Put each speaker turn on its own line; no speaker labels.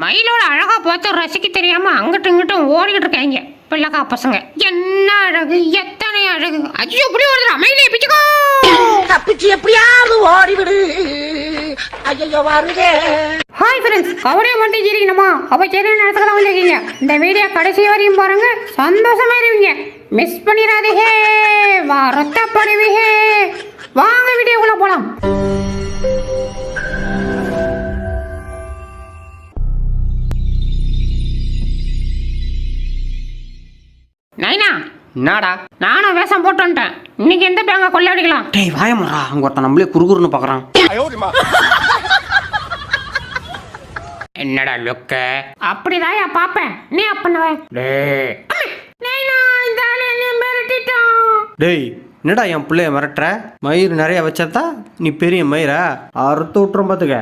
மயிலோட அழகா பார்த்து ரசிக்க தெரியாம அங்கிட்டும் இங்கிட்டும் ஓடிக்கிட்டு இருக்காங்க பிள்ளைக்கா பசங்க. என்ன அழகு, எத்தனை அழகு. ஐயோ இப்படி வருது, மயிலே பிச்சுக்கோ.
தப்பிச்சு எப்படியாவது ஓடிவிடு. ஐயோ வருதே.
ஹாய் ஃப்ரெண்ட்ஸ், கவலையை மட்டும் ஜீரிக்கணுமா அப்போ சரி நேரத்துக்கு தான் வந்திருக்கீங்க. இந்த வீடியோ கடைசி வரையும் பாருங்க, சந்தோஷமா இருவீங்க. மிஸ் பண்ணிடாதீங்க, வருத்தப்படுவீங்க. வாங்க வீடியோக்குள்ள போலாம். நைனா,
என்னடா
நானும் வேஷம் போட்டு வந்துட்டேன். இன்னைக்கு எந்த பேங்க கொள்ளையடிக்கலாம்?
டேய் வாயமுறா, அங்க ஒருத்தன் நம்மளே குறுகுறுன்னு பாக்குறான். என்னடா லுக்க?
அப்படிதான் பாப்பேன். நீ பண்ணுவ?
டேய்
நைனா, இந்த ஆளு என்னை மிரட்டிட்டான்.
டேய் என்னடா என் பிள்ளைய மிரட்டுற? மயிர் நிறைய வச்சாதா நீ பெரிய மயிரா? அறுத்து விட்டுரும் பாத்துக்க.